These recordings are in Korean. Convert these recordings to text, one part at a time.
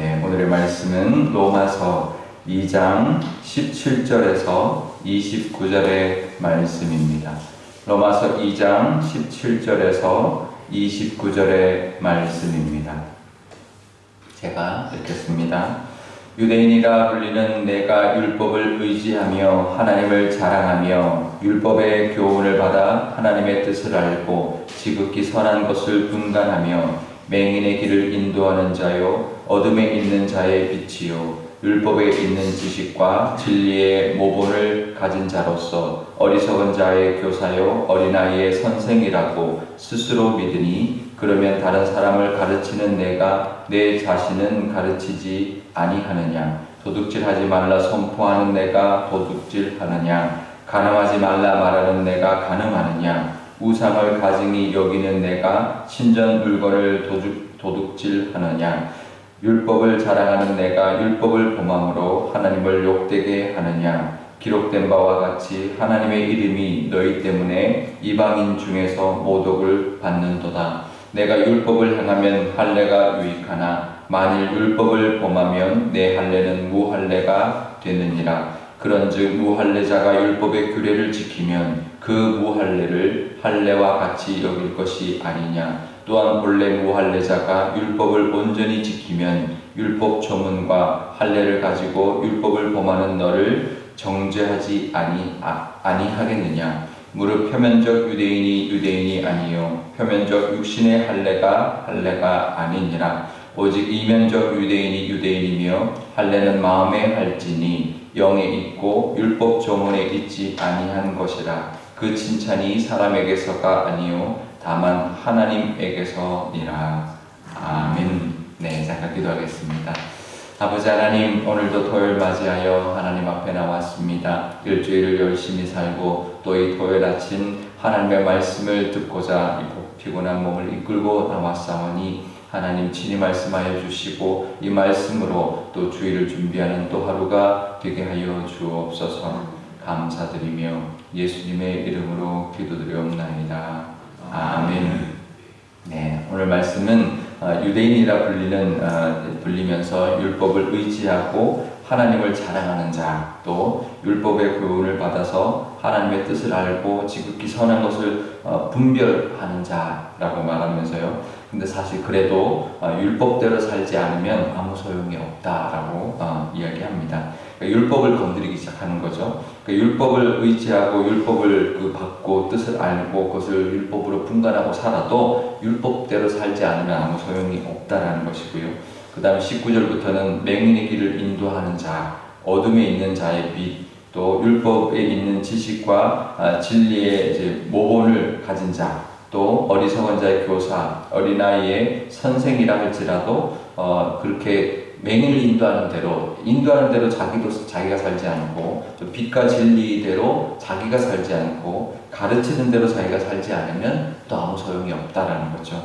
네, 오늘의 말씀은 로마서 2장 17절에서 29절의 말씀입니다. 로마서 2장 17절에서 29절의 말씀입니다. 제가 읽겠습니다. 유대인이라 불리는 내가 율법을 의지하며 하나님을 자랑하며 율법의 교훈을 받아 하나님의 뜻을 알고 지극히 선한 것을 분간하며 맹인의 길을 인도하는 자요 어둠에 있는 자의 빛이요 율법에 있는 지식과 진리의 모본을 가진 자로서 어리석은 자의 교사요 어린아이의 선생이라고 스스로 믿으니 그러면 다른 사람을 가르치는 내가 내 자신은 가르치지 아니하느냐? 도둑질하지 말라 선포하는 내가 도둑질하느냐? 간음하지 말라 말하는 내가 간음하느냐? 우상을 가증히 여기는 내가 신전 물건을 도둑질하느냐? 율법을 자랑하는 내가 율법을 범함으로 하나님을 욕되게 하느냐? 기록된 바와 같이 하나님의 이름이 너희 때문에 이방인 중에서 모독을 받는도다. 내가 율법을 행하면 할례가 유익하나 만일 율법을 범하면 내 할례는 무할례가 되느니라. 그런즉 무할례자가 율법의 규례를 지키면 그 무할례를 할례와 같이 여길 것이 아니냐. 또한 본래 무할례자가 율법을 온전히 지키면 율법 조문과 할례를 가지고 율법을 범하는 너를 정죄하지 아니하겠느냐. 무릇 표면적 유대인이 아니요 표면적 육신의 할례가 아니니라. 오직 이면적 유대인이며 할례는 마음에 할지니 영에 있고 율법 조문에 있지 아니한 것이라. 그 칭찬이 사람에게서가 아니요 다만 하나님에게서니라. 아멘. 네, 잠깐 기도하겠습니다. 아버지 하나님, 오늘도 토요일 맞이하여 하나님 앞에 나왔습니다. 일주일을 열심히 살고 또 이 토요일 아침 하나님의 말씀을 듣고자 피곤한 몸을 이끌고 나왔사오니 하나님 친히 말씀하여 주시고 이 말씀으로 또 주일을 준비하는 또 하루가 되게 하여 주옵소서. 감사드리며 예수님의 이름으로 기도드리옵나이다. 아멘. 네, 오늘 말씀은 유대인이라 불리면서 율법을 의지하고 하나님을 자랑하는 자, 또 율법의 교훈을 받아서 하나님의 뜻을 알고 지극히 선한 것을 분별하는 자라고 말하면서요. 근데 사실 그래도 율법대로 살지 않으면 아무 소용이 없다라고 이야기합니다. 그러니까 율법을 건드리기 시작하는 거죠. 그러니까 율법을 의지하고 율법을 받고 뜻을 알고 그것을 율법으로 분간하고 살아도 율법대로 살지 않으면 아무 소용이 없다라는 것이고요. 그 다음에 19절부터는 맹인의 길을 인도하는 자, 어둠에 있는 자의 빛, 또 율법에 있는 지식과 진리의 이제 모본을 가진 자, 또 어리석은 자의 교사, 어린아이의 선생이라 할지라도 그렇게 맹인을 인도하는 대로 자기가 살지 않고 빛과 진리대로 자기가 살지 않고 가르치는 대로 자기가 살지 않으면 또 아무 소용이 없다라는 거죠.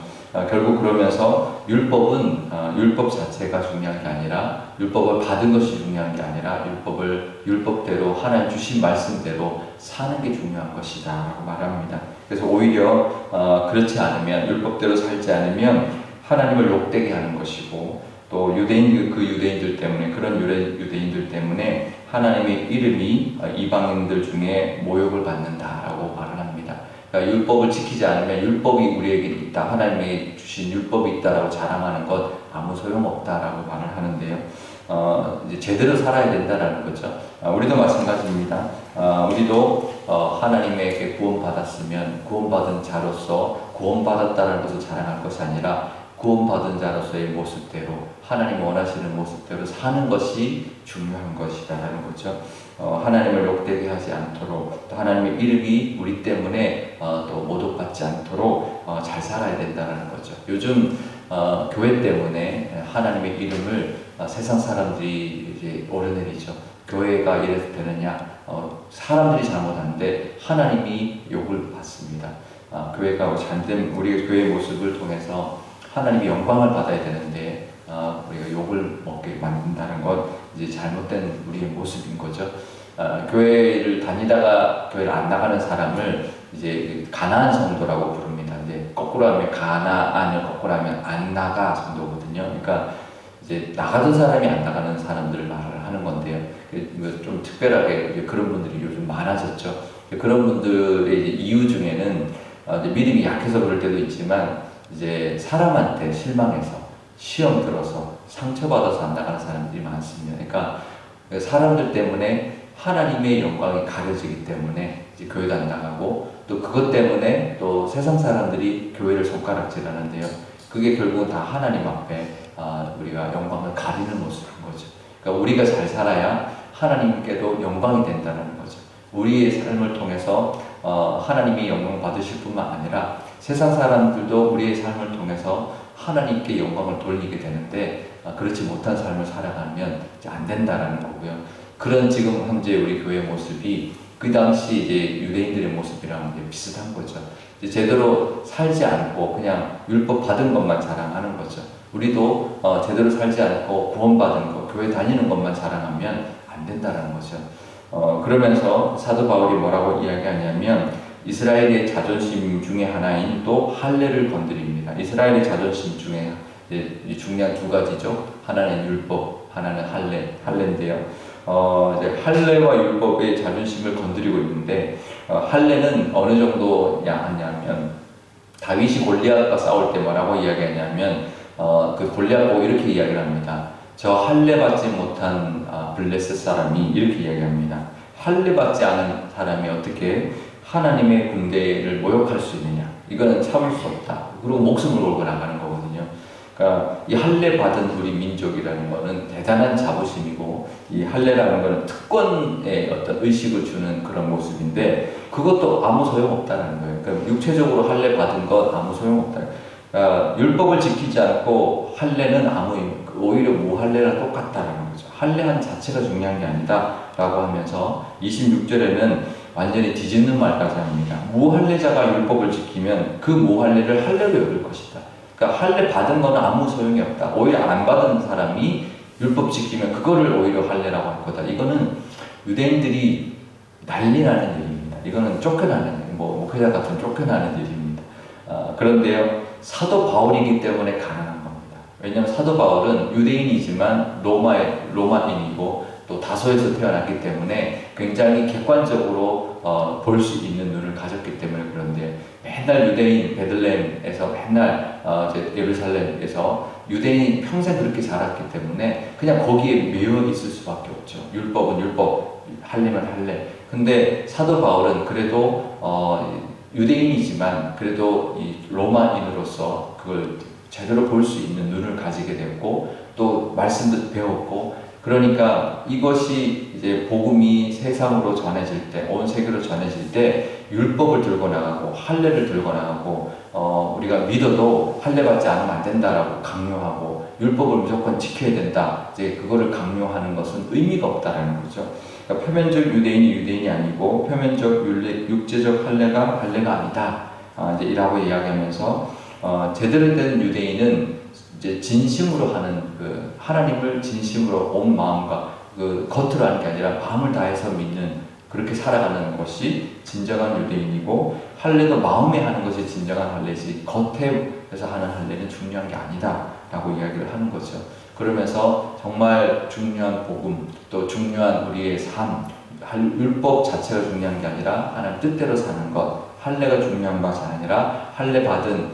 결국 그러면서 율법 자체가 중요한 게 아니라 율법을 받은 것이 중요한 게 아니라 율법대로 하나님 주신 말씀대로 사는 게 중요한 것이다 라고 말합니다. 그래서 오히려 그렇지 않으면 율법대로 살지 않으면 하나님을 욕되게 하는 것이고 또 그 유대인들 때문에 그런 유대인들 때문에 하나님의 이름이 이방인들 중에 모욕을 받는다라고 말을 합니다. 그러니까 율법을 지키지 않으면 율법이 우리에게 있다, 하나님이 주신 율법이 있다라고 자랑하는 것 아무 소용없다라고 말을 하는데요. 이제 제대로 살아야 된다라는 거죠. 우리도 마찬가지입니다. 우리도 하나님에게 구원받았으면 구원받은 자로서 구원받았다는 것을 자랑할 것이 아니라 구원받은 자로서의 모습대로 하나님 원하시는 모습대로 사는 것이 중요한 것이다라는 거죠. 하나님을 욕되게 하지 않도록 또 하나님의 이름이 우리 때문에 또 모독받지 않도록 잘 살아야 된다는 거죠. 요즘 교회 때문에 하나님의 이름을 세상 사람들이 이제 오르내리죠. 교회가 이래서 되느냐? 사람들이 잘못하는데 하나님이 욕을 받습니다. 교회가 잘된 우리가 교회의 모습을 통해서 하나님의 영광을 받아야 되는데 우리가 욕을 먹게 만든다는 것 이제 잘못된 우리의 모습인 거죠. 교회를 다니다가 교회를 안 나가는 사람을 이제 가나안 성도라고 부릅니다. 이제 거꾸로 하면 가나안을 거꾸로 하면 안 나가 성도거든요. 그러니까 이제 나가던 사람이 안 나가는 사람들을 말을 하는 건데요. 좀 특별하게 그런 분들이 요즘 많아졌죠. 그런 분들의 이제 이유 중에는 이제 믿음이 약해서 그럴 때도 있지만 이제 사람한테 실망해서 시험 들어서 상처받아서 안 나가는 사람들이 많습니다. 그러니까 사람들 때문에 하나님의 영광이 가려지기 때문에 이제 교회도 안 나가고 또 그것 때문에 또 세상 사람들이 교회를 손가락질하는데요. 그게 결국은 다 하나님 앞에 우리가 영광을 가리는 모습인 거죠. 그러니까 우리가 잘 살아야 하나님께도 영광이 된다는 거죠. 우리의 삶을 통해서 하나님이 영광 받으실 뿐만 아니라 세상 사람들도 우리의 삶을 통해서 하나님께 영광을 돌리게 되는데 그렇지 못한 삶을 살아가면 이제 안 된다라는 거고요. 그런 지금 현재 우리 교회 모습이 그 당시 이제 유대인들의 모습이랑 이제 비슷한 거죠. 이제 제대로 살지 않고 그냥 율법 받은 것만 자랑하는 거죠. 우리도 제대로 살지 않고 구원받은 것, 교회 다니는 것만 자랑하면 안 된다는 거죠. 그러면서 사도 바울이 뭐라고 이야기하냐면 이스라엘의 자존심 중에 하나인 또 할례를 건드립니다. 이스라엘의 자존심 중에 이제 중요한 두 가지죠. 하나는 율법, 하나는 할례인데요. 이제 할례와 율법의 자존심을 건드리고 있는데 할례는 어느 정도 하냐면 다윗이 골리앗과 싸울 때 뭐라고 이야기하냐면 그 골리앗 보고 이렇게 이야기를 합니다. 저 할례 받지 못한 블레셋 사람이 이렇게 이야기합니다. 할례 받지 않은 사람이 어떻게 하나님의 군대를 모욕할 수 있느냐? 이거는 참을 수 없다. 그리고 목숨을 걸고 나가는 거거든요. 그러니까 이 할례 받은 우리 민족이라는 거는 대단한 자부심이고 이 할례라는 거는 특권의 어떤 의식을 주는 그런 모습인데 그것도 아무 소용없다는 거예요. 그러니까 육체적으로 할례 받은 것 아무 소용없다. 그러니까 율법을 지키지 않고 할례는 오히려 무할례랑 똑같다는 거죠. 할례한 자체가 중요한 게 아니다라고 하면서 26절에는 완전히 뒤집는 말까지 합니다. 무할례자가 율법을 지키면 그 무할례를 할례로 여길 것이다. 그러니까 할례 받은 거는 아무 소용이 없다. 오히려 안 받은 사람이 율법 지키면 그거를 오히려 할례라고 할 거다. 이거는 유대인들이 난리 나는 일입니다. 이거는 쫓겨나는 목회자 같은 쫓겨나는 일입니다. 그런데요, 사도 바울이기 때문에 가능한 겁니다. 왜냐하면 사도 바울은 유대인이지만 로마인이고 또 다소에서 태어났기 때문에 굉장히 객관적으로 볼 수 있는 눈을 가졌기 때문에 그런데 맨날 유대인 베들레헴에서 맨날 이제 예루살렘에서 유대인이 평생 그렇게 자랐기 때문에 그냥 거기에 매여 있을 수밖에 없죠. 율법은 율법, 할례면 할례. 근데 사도 바울은 그래도 유대인이지만 그래도 이 로마인으로서 그걸 제대로 볼 수 있는 눈을 가지게 됐고 또 말씀도 배웠고 그러니까 이것이 이제 복음이 세상으로 전해질 때, 온 세계로 전해질 때 율법을 들고 나가고 할례를 들고 나가고 우리가 믿어도 할례 받지 않으면 안 된다라고 강요하고 율법을 무조건 지켜야 된다. 이제 그거를 강요하는 것은 의미가 없다라는 거죠. 그러니까 표면적 유대인이 유대인이 아니고 표면적 육체적 할례가 아니다. 이제 이라고 이야기하면서 제대로 된 유대인은 이제 진심으로 하는 그 하나님을 진심으로 온 마음과 그 겉으로 하는 게 아니라 마음을 다해서 믿는 그렇게 살아가는 것이 진정한 유대인이고 할례도 마음에 하는 것이 진정한 할례지 겉에서 하는 할례는 중요한 게 아니다라고 이야기를 하는 거죠. 그러면서 정말 중요한 복음 또 중요한 우리의 삶 율법 자체가 중요한 게 아니라 하나님 뜻대로 사는 것 할례가 중요한 것이 아니라 할례 받은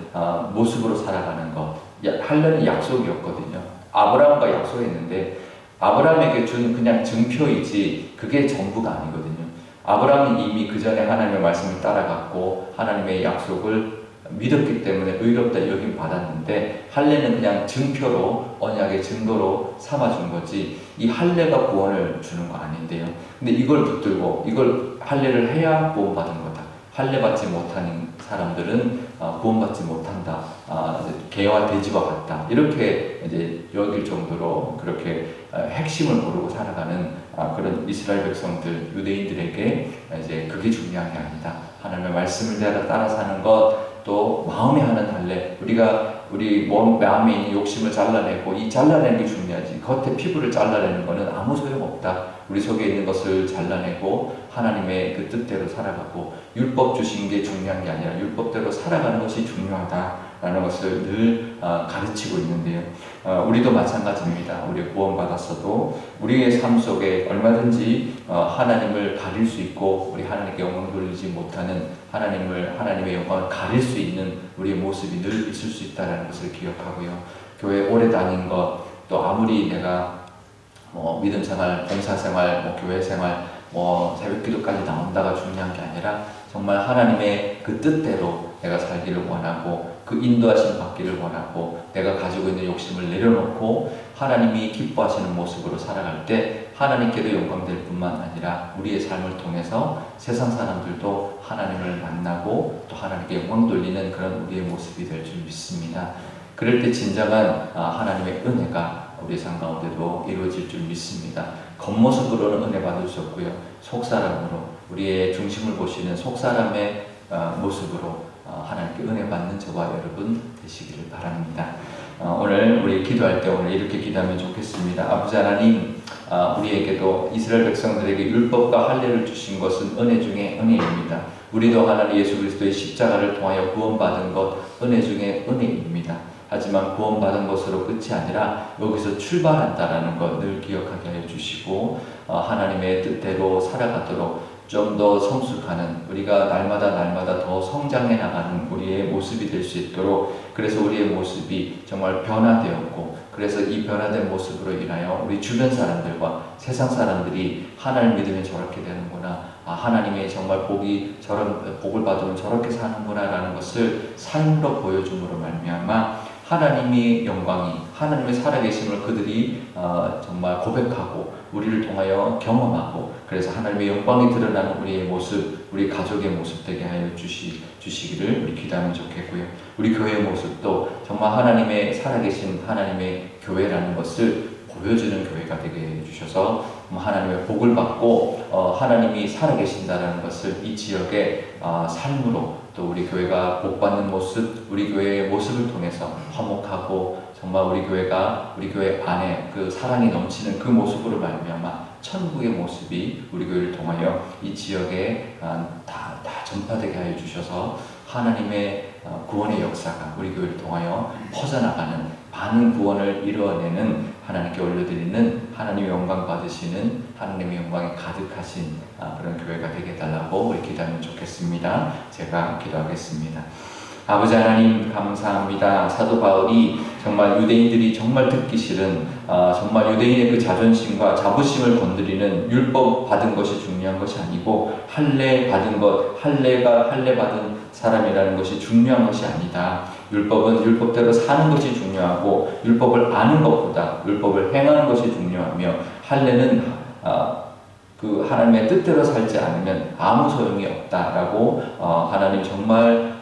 모습으로 살아가는 것 할례는 약속이었거든요. 아브라함과 약속했는데 아브라함에게 준 그냥 증표이지 그게 전부가 아니거든요. 아브라함이 이미 그 전에 하나님의 말씀을 따라갔고 하나님의 약속을 믿었기 때문에 의롭다 여김 받았는데 할례는 그냥 증표로 언약의 증거로 삼아준 거지 이 할례가 구원을 주는 거 아닌데요. 근데 이걸 붙들고 이걸 할례를 해야 구원받은 거다. 할례 받지 못하는 사람들은 구원받지 못한다. 개와 돼지와 같다. 이렇게 이제 여길 정도로 그렇게 핵심을 모르고 살아가는 그런 이스라엘 백성들, 유대인들에게 이제 그게 중요한 게 아니다. 하나님의 말씀을 따라 사는 것, 또 마음에 하는 할례. 우리 마음에 있는 욕심을 잘라내고 이 잘라내는 게 중요하지. 겉에 피부를 잘라내는 거는 아무 소용없다. 우리 속에 있는 것을 잘라내고 하나님의 그 뜻대로 살아가고 율법 주신 게 중요한 게 아니라 율법대로 살아가는 것이 중요하다. 된다라는 것을 늘 가르치고 있는데요. 우리도 마찬가지입니다. 우리 구원받았어도 우리의 삶 속에 얼마든지 하나님을 가릴 수 있고 우리 하나님께 영광 돌리지 못하는 하나님의 영광을 가릴 수 있는 우리의 모습이 늘 있을 수 있다는 것을 기억하고요. 교회 오래 다닌 것, 또 아무리 내가 믿음 생활, 봉사 생활, 교회 생활, 새벽 기도까지 나온다가 중요한 게 아니라 정말 하나님의 그 뜻대로 내가 살기를 원하고 그 인도하심 받기를 원하고 내가 가지고 있는 욕심을 내려놓고 하나님이 기뻐하시는 모습으로 살아갈 때 하나님께도 영광될 뿐만 아니라 우리의 삶을 통해서 세상 사람들도 하나님을 만나고 또 하나님께 영광 돌리는 그런 우리의 모습이 될 줄 믿습니다. 그럴 때 진정한 하나님의 은혜가 우리 삶 가운데도 이루어질 줄 믿습니다. 겉모습으로는 은혜 받을 수 없고요. 속사람으로 우리의 중심을 보시는 속사람의 모습으로 하나님께 은혜 받는 저와 여러분 되시기를 바랍니다. 오늘 우리 기도할 때 오늘 이렇게 기도하면 좋겠습니다. 아버지 하나님, 우리에게도 이스라엘 백성들에게 율법과 할례를 주신 것은 은혜 중에 은혜입니다. 우리도 하나님 예수 그리스도의 십자가를 통하여 구원받은 것 은혜 중에 은혜입니다. 하지만 구원받은 것으로 끝이 아니라 여기서 출발한다라는 것 늘 기억하게 하여 주시고 하나님의 뜻대로 살아가도록 좀 더 성숙하는 우리가 날마다 더 성장해 나가는 우리의 모습이 될 수 있도록 그래서 우리의 모습이 정말 변화되었고 그래서 이 변화된 모습으로 인하여 우리 주변 사람들과 세상 사람들이 하나님 믿으면 저렇게 되는구나 하나님의 정말 복을 받으면 저렇게 사는구나 라는 것을 삶으로 보여줌으로 말미암아 하나님의 영광이 하나님의 살아계심을 그들이 정말 고백하고 우리를 통하여 경험하고 그래서 하나님의 영광이 드러나는 우리의 모습 우리 가족의 모습 되게 하여 주시기를 우리 기도하면 좋겠고요. 우리 교회의 모습도 정말 하나님의 살아계신 하나님의 교회라는 것을 보여주는 교회가 되게 해주셔서 하나님의 복을 받고 하나님이 살아계신다는 것을 이 지역의 삶으로 또 우리 교회가 복받는 모습, 우리 교회의 모습을 통해서 화목하고 정말 우리 교회 안에 그 사랑이 넘치는 그 모습으로 말미암아 천국의 모습이 우리 교회를 통하여 이 지역에 다 전파되게 하여 주셔서 하나님의 구원의 역사가 우리 교회를 통하여 퍼져나가는 많은 구원을 이루어내는 하나님께 올려드리는 하나님의 영광 받으시는 하나님의 영광이 가득하신 그런 교회가 되게 해달라고 우리 기도하면 좋겠습니다. 제가 기도하겠습니다. 아버지 하나님 감사합니다. 사도 바울이 정말 유대인들이 정말 듣기 싫은 정말 유대인의 그 자존심과 자부심을 건드리는 율법 받은 것이 중요한 것이 아니고 할례 받은 것, 할례 받은 사람이라는 것이 중요한 것이 아니다. 율법은 율법대로 사는 것이 중요하고 율법을 아는 것보다 율법을 행하는 것이 중요하며 할례는 그 하나님의 뜻대로 살지 않으면 아무 소용이 없다라고 하나님 정말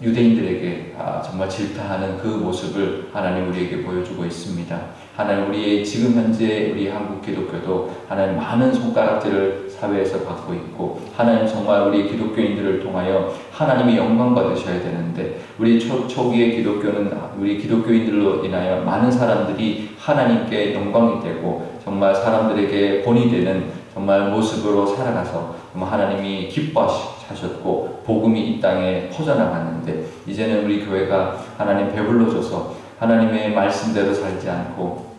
유대인들에게 정말 질타하는 그 모습을 하나님 우리에게 보여주고 있습니다. 하나님 우리의 지금 현재 우리 한국 기독교도 하나님 많은 손가락질을 사회에서 받고 있고 하나님 정말 우리 기독교인들을 통하여 하나님의 영광 받으셔야 되는데 우리 초기의 기독교는 우리 기독교인들로 인하여 많은 사람들이 하나님께 영광이 되고 정말 사람들에게 본이 되는 정말 모습으로 살아가서 하나님이 기뻐하셨고 복음이 이 땅에 퍼져나갔는데 이제는 우리 교회가 하나님 배불러줘서 하나님의 말씀대로 살지 않고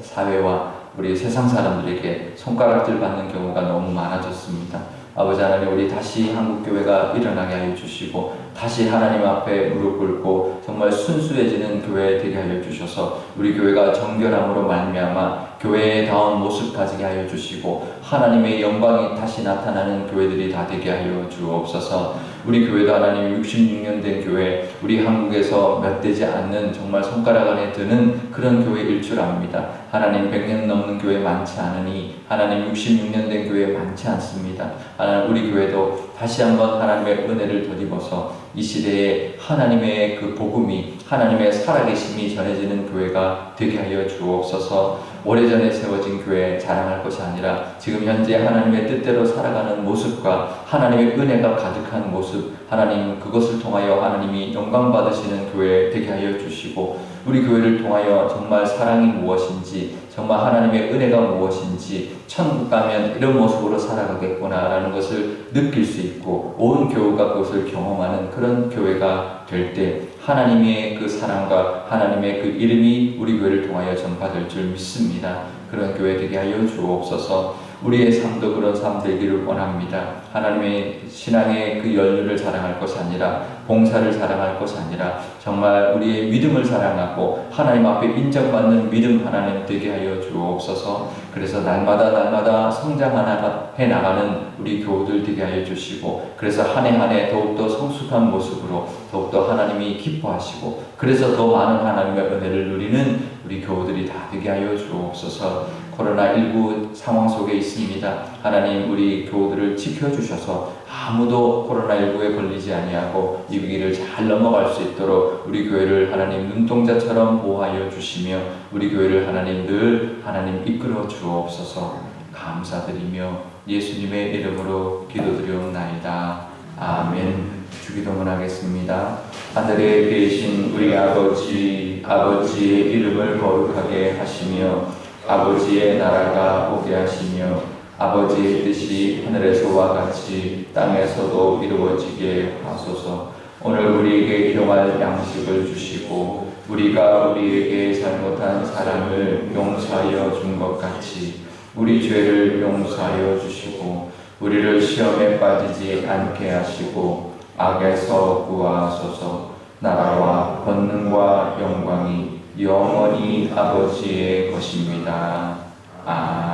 사회와 우리 세상 사람들에게 손가락질 받는 경우가 너무 많아졌습니다. 아버지 하나님 우리 다시 한국교회가 일어나게 하여 주시고 다시 하나님 앞에 무릎 꿇고 정말 순수해지는 교회 되게 하여 주셔서 우리 교회가 정결함으로 말미암아 교회다운 모습 가지게 하여 주시고 하나님의 영광이 다시 나타나는 교회들이 다 되게 하여 주옵소서. 우리 교회도 하나님 66년 된 교회 우리 한국에서 몇 되지 않는 정말 손가락 안에 드는 그런 교회일 줄 압니다. 하나님 100년 넘는 교회 많지 않으니 하나님 66년 된 교회 많지 않습니다. 하나님 우리 교회도 다시 한번 하나님의 은혜를 덧입어서 이 시대에 하나님의 그 복음이 하나님의 살아계심이 전해지는 교회가 되게 하여 주옵소서. 오래전에 세워진 교회 자랑할 것이 아니라 지금 현재 하나님의 뜻대로 살아가는 모습과 하나님의 은혜가 가득한 모습 하나님 그것을 통하여 하나님이 영광 받으시는 교회 되게 하여 주시고 우리 교회를 통하여 정말 사랑이 무엇인지 정말 하나님의 은혜가 무엇인지 천국 가면 이런 모습으로 살아가겠구나라는 것을 느낄 수 있고 온 교회가 그것을 경험하는 그런 교회가 될 때 하나님의 그 사랑과 하나님의 그 이름이 우리 교회를 통하여 전파될 줄 믿습니다. 그런 교회 되게 하여 주옵소서. 우리의 삶도 그런 삶 되기를 원합니다. 하나님의 신앙의 그 연륜을 자랑할 것이 아니라 봉사를 자랑할 것이 아니라 정말 우리의 믿음을 자랑하고 하나님 앞에 인정받는 믿음 하나님 되게 하여 주옵소서. 그래서 날마다 성장해 나가는 우리 교우들 되게 하여 주시고 그래서 한 해 한 해 더욱더 성숙한 모습으로 더욱더 하나님이 기뻐하시고 그래서 더 많은 하나님의 은혜를 누리는 우리 교우들이 다 되게 하여 주옵소서. 코로나19 상황 속에 있습니다. 하나님 우리 교우들을 지켜주셔서 아무도 코로나19에 걸리지 아니하고 이 위기를 잘 넘어갈 수 있도록 우리 교회를 하나님 눈동자처럼 보호하여 주시며 우리 교회를 하나님 늘 하나님 이끌어 주옵소서. 감사드리며 예수님의 이름으로 기도드리옵나이다. 아멘. 주기도문 하겠습니다. 하늘에 계신 우리 아버지, 아버지의 이름을 거룩하게 하시며 아버지의 나라가 오게 하시며 아버지의 뜻이 하늘에서와 같이 땅에서도 이루어지게 하소서. 오늘 우리에게 일용할 양식을 주시고 우리가 우리에게 잘못한 사람을 용서하여 준 것 같이 우리 죄를 용서하여 주시고 우리를 시험에 빠지지 않게 하시고 악에서 구하소서. 나라와 권능과 영광이 영원히 아버지의 것입니다. 아멘.